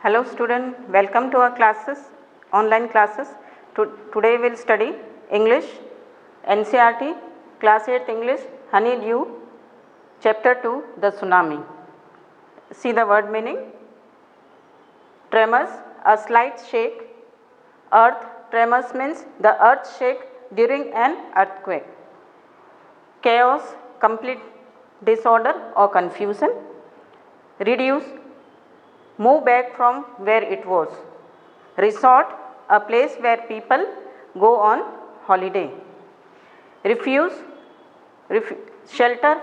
Hello student, welcome to our classes, online classes. Today we will study English, NCERT, Class 8th English, Honeydew, Chapter 2, The Tsunami. See the word meaning. Tremors, a slight shake. Earth, tremors means the earth shake during an earthquake. Chaos, complete disorder or confusion. Reduce, move back from where it was. Resort, a place where people go on holiday. Refuse, shelter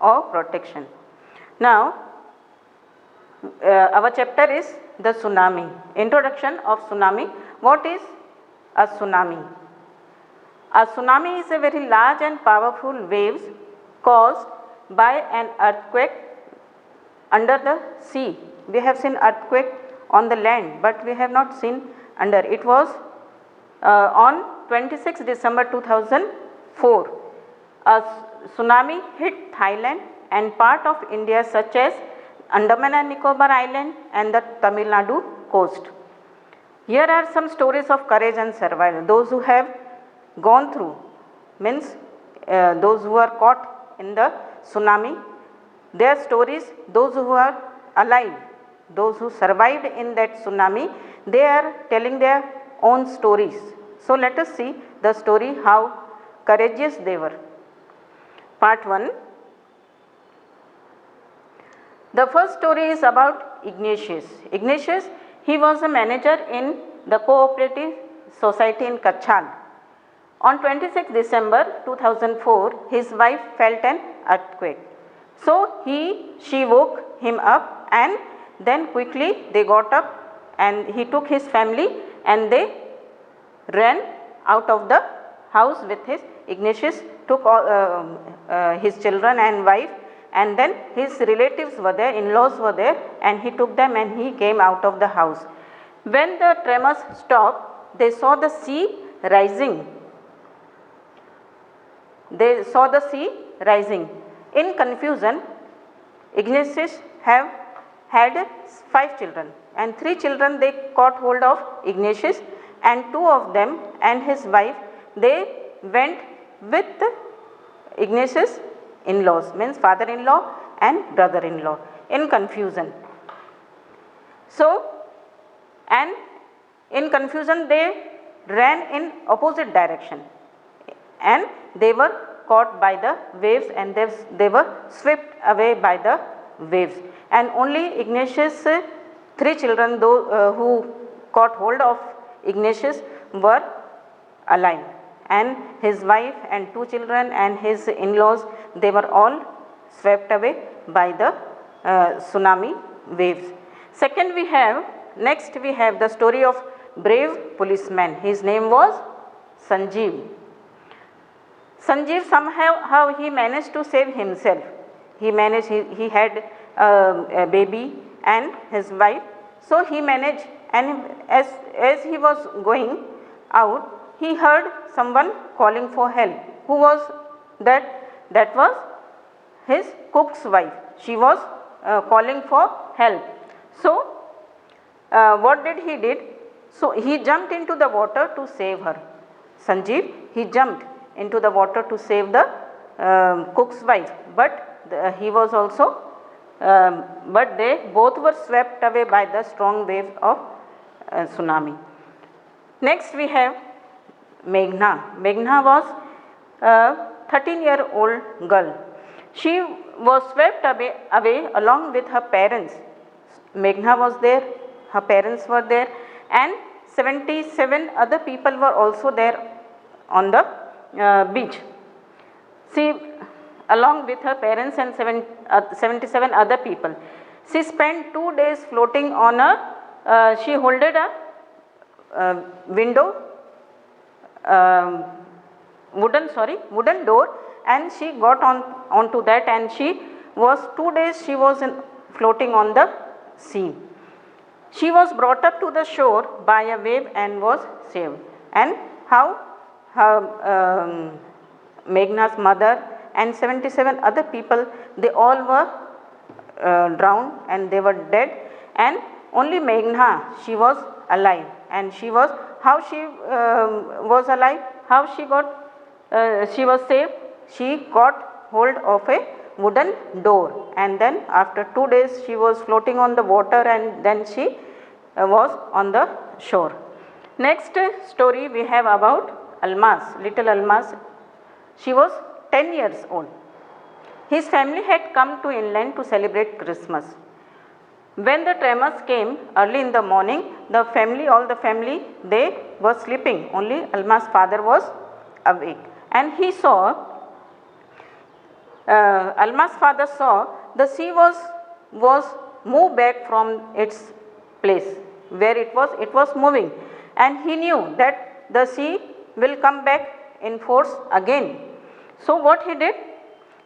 or protection. Now, our chapter is the tsunami. Introduction of tsunami. What is a tsunami? A tsunami is a very large and powerful waves caused by an earthquake under the sea. We have seen earthquake on the land, but we have not seen under. It was on 26 December 2004. A tsunami hit Thailand and part of India such as Andaman and Nicobar Island and the Tamil Nadu coast. Here are some stories of courage and survival. Those who have gone through, means those who are caught in the tsunami, their stories, those who are alive, those who survived in that tsunami, they are telling their own stories. So let us see the story how courageous they were. Part 1. The first story is about Ignatius. Ignatius, he was a manager in the cooperative society in Kachal. On 26 December 2004, his wife felt an earthquake. So she woke him up, and then quickly they got up and he took his family and they ran out of the house with his Ignatius, took all, his children and wife, and then his relatives were there, in-laws were there, and he took them and he came out of the house. When the tremors stopped, they saw the sea rising. They saw the sea rising. In confusion, Ignatius had 5 children, and 3 children they caught hold of Ignatius, and 2 of them and his wife, they went with Ignatius' in-laws, means father-in-law and brother-in-law, in confusion. So, and in confusion they ran in opposite direction, and they were caught by the waves, and they were swept away by the waves, and only Ignatius' 3 children who caught hold of Ignatius were alive, and his wife and 2 children and his in-laws, they were all swept away by the tsunami waves. Next we have the story of brave policeman. His name was Sanjeev. Sanjeev somehow he managed to save himself. He had a baby and his wife. So he managed, and as he was going out, he heard someone calling for help. Who was that? That was his cook's wife. She was calling for help. So what did he did? So he jumped into the water to save her. Sanjeev, he jumped into the water to save the cook's wife, but he was also but they both were swept away by the strong waves of tsunami. Next we have Meghna. Meghna was a 13-year-old girl. She was swept away along with her parents. Meghna was there, her parents were there, and 77 other people were also there on the beach. She, along with her parents and 77 other people, she spent 2 days floating on she holded a window, wooden door, and she got onto that, and she was 2 days she was floating on the sea. She was brought up to the shore by a wave and was saved. And how her Meghna's mother and 77 other people, they all were drowned and they were dead, and only Meghna, she was alive, and she was, how she was alive, how she got, she was saved, she got hold of a wooden door, and then after 2 days she was floating on the water, and then she was on the shore. Next story we have about Almas, little Almas. She was 10 years old. His family had come to inland to celebrate Christmas. When the tremors came early in the morning, all the family, they were sleeping. Only Alma's father was awake, and he saw, Alma's father saw the sea was moved back from its place where it was moving, and he knew that the sea will come back in force again. So what he did?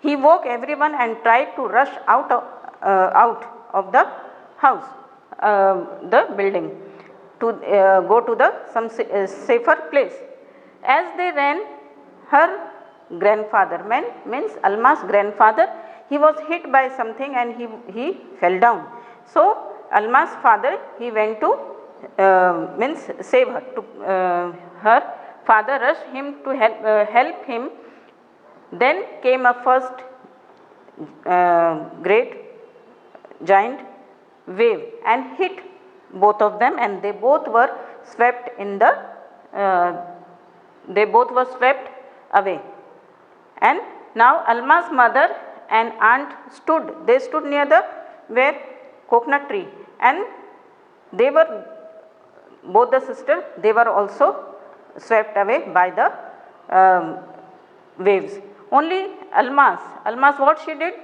He woke everyone and tried to rush out of the house, the building, to go to some safer place. As they ran, her grandfather, means Alma's grandfather, he was hit by something and he fell down. So Alma's father, he went to means save her. Her father rushed him to help him. Then came a first great giant wave and hit both of them, and they both were swept in the away. And now Alma's mother and aunt stood near the coconut tree, and they were, both the sisters, they were also swept away by the waves. Only Almas, what she did?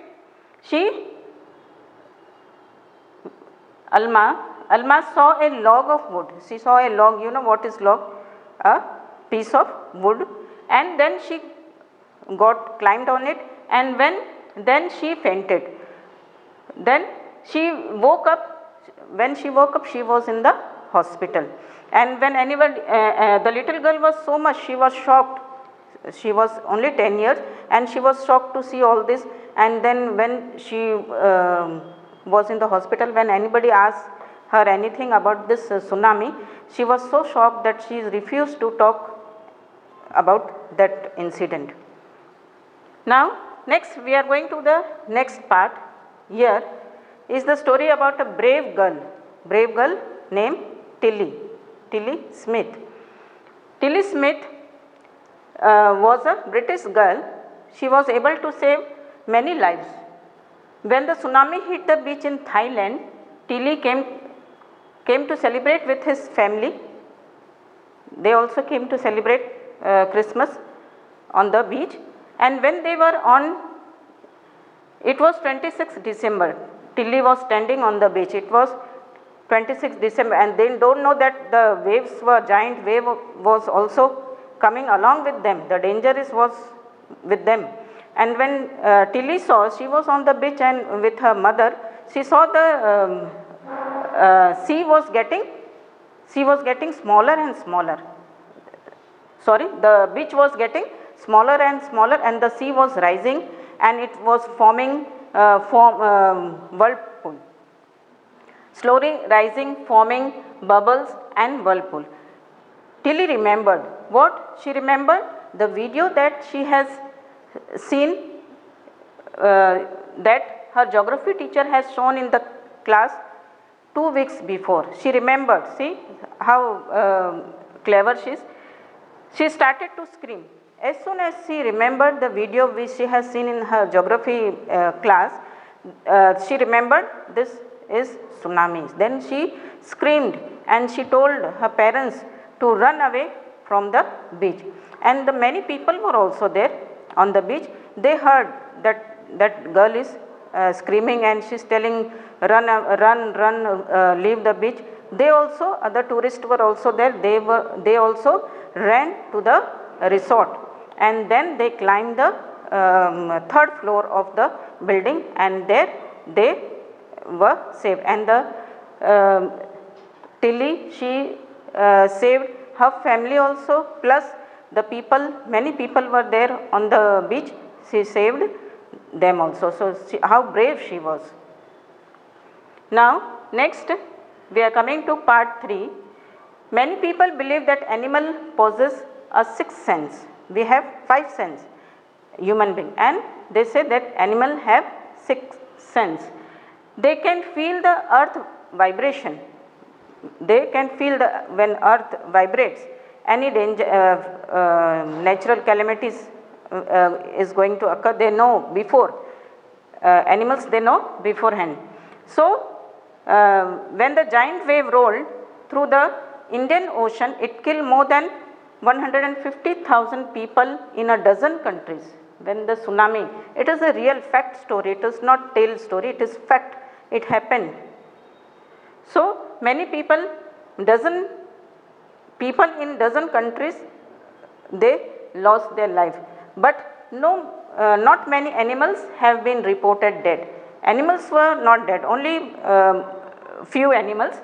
Alma saw a log of wood. She saw a log, you know what is log? A piece of wood, and then she climbed on it, and then she fainted. Then she woke up. When she woke up, she was in the hospital, and when the little girl was so much, she was shocked. She was only 10 years, and she was shocked to see all this. And then when she was in the hospital, when anybody asked her anything about this tsunami, she was so shocked that she refused to talk about that incident. Now next we are going to the next part. Here is the story about a brave girl named Tilly Smith. Tilly Smith was a British girl. She was able to save many lives. When the tsunami hit the beach in Thailand, Tilly came to celebrate with his family. They also came to celebrate Christmas on the beach, and when they were it was 26th December. Tilly was standing on the beach. It was 26th December, and they don't know that the giant wave was also coming along with them. The danger was with them. And when Tilly saw, she was on the beach and with her mother, she saw the sea was getting smaller and smaller. Sorry, the beach was getting smaller and smaller, and the sea was rising, and it was forming whirlpool. Slowly rising, forming bubbles and whirlpool. Tilly remembered. What she remembered? The video that she has seen, that her geography teacher has shown in the class 2 weeks before. She remembered. See how clever she is. She started to scream. As soon as she remembered the video which she has seen in her geography class, she remembered this is tsunamis. Then she screamed and she told her parents to run away from the beach. And the many people were also there on the beach. They heard that girl is screaming and she is telling run, leave the beach. They also, other tourists were also there. They also ran to the resort, and then they climbed the 3rd floor of the building, and there they were saved. And the Tilly, she saved her family also, plus the people, many people were there on the beach. She saved them also. So how brave she was. Now next We are coming to part 3. Many people believe that animal possess a sixth sense. We have five sense, human being, and they say that animal have sixth sense. They can feel the earth vibration. They can feel the when earth vibrates, any danger, natural calamities is going to occur. They know before. Animals, they know beforehand. So when the giant wave rolled through the Indian Ocean, it killed more than 150,000 people in a dozen countries. When the tsunami, it is a real fact story, it is not tale story, it is fact, it happened. So many people, people in dozen countries, they lost their life, but no, not many animals have been reported dead. Animals were not dead, only few animals.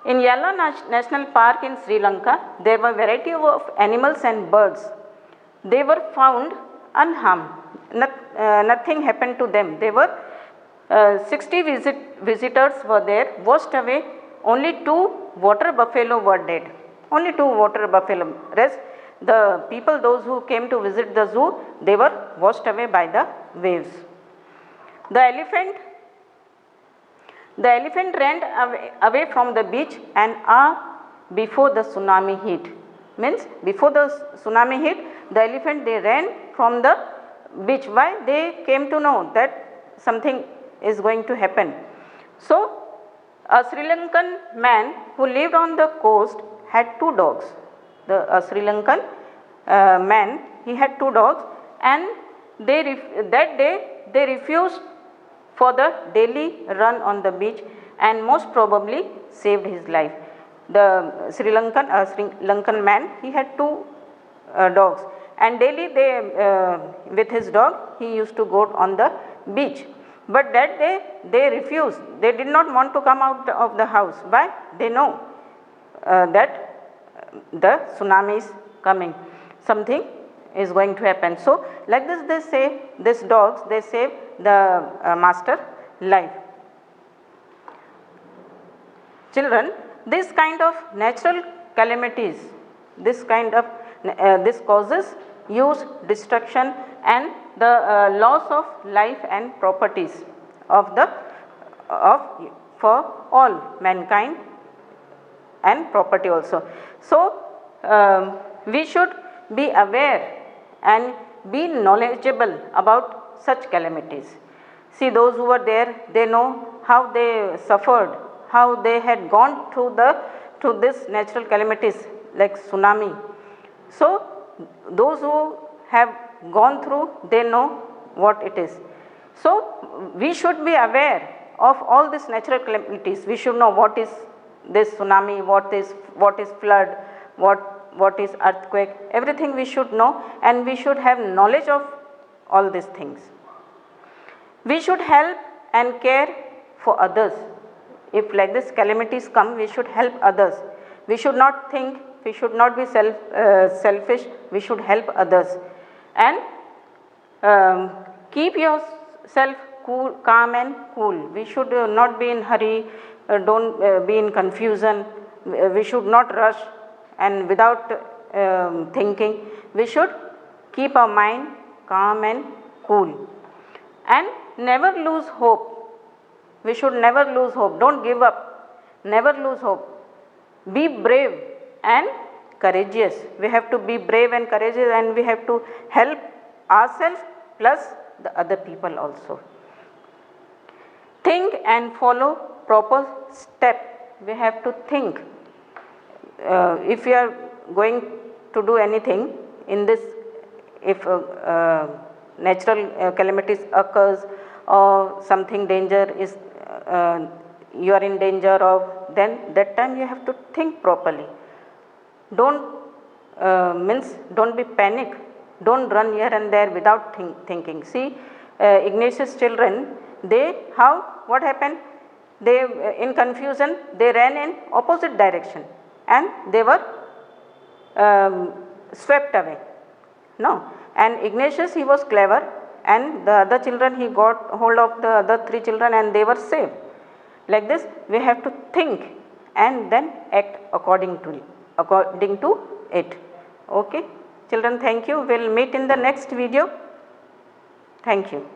In Yala National Park in Sri Lanka, there were variety of animals and birds. They were found unharmed. Nothing happened to them. They were 60 visitors were there, washed away. Only 2 water buffalo were dead. Only 2 water buffalo. Rest, the people, those who came to visit the zoo, they were washed away by the waves. The elephant ran away from the beach an hour before the tsunami hit. Means before the tsunami hit, the elephant, they ran from the beach. Why? They came to know that something is going to happen. So a Sri Lankan man who lived on the coast had 2 dogs. A Sri Lankan man, he had 2 dogs, and that day they refused for the daily run on the beach and most probably saved his life. The Sri Lankan man, he had 2 dogs, and daily with his dog he used to go on the beach. But that day they refused. They did not want to come out of the house. Why? They know that the tsunami is coming. Something is going to happen. So like this, they say, these dogs, they save the master life. Children, this kind of natural calamities, this causes huge destruction and the loss of life and properties for all mankind and property also. So we should be aware and be knowledgeable about such calamities. See, those who were there, they know how they suffered, how they had gone through this natural calamities like tsunami. So those who have gone through, they know what it is. So we should be aware of all these natural calamities. We should know what is this tsunami, what is flood, what is earthquake. Everything we should know, and we should have knowledge of all these things. We should help and care for others. If like this calamities come, we should help others. We should not think, we should not be selfish, we should help others. And keep yourself cool, calm and cool. We should not be in hurry, don't be in confusion. We should not rush and without thinking. We should keep our mind calm and cool. And never lose hope. We should never lose hope. Don't give up. Never lose hope. Be brave and courageous. We have to be brave and courageous, and we have to help ourselves plus the other people also. Think and follow proper step. We have to think. If we are going to do anything in this, if natural calamities occurs or something danger is, you are in danger of, then that time you have to think properly. Don't don't be panic. Don't run here and there without thinking. See, Ignatius children, what happened? They in confusion, they ran in opposite direction and they were swept away. No, and Ignatius, he was clever, and the other children, he got hold of the other 3 children and they were saved. Like this, we have to think and then act according to it. Okay. Children, thank you. We will meet in the next video. Thank you.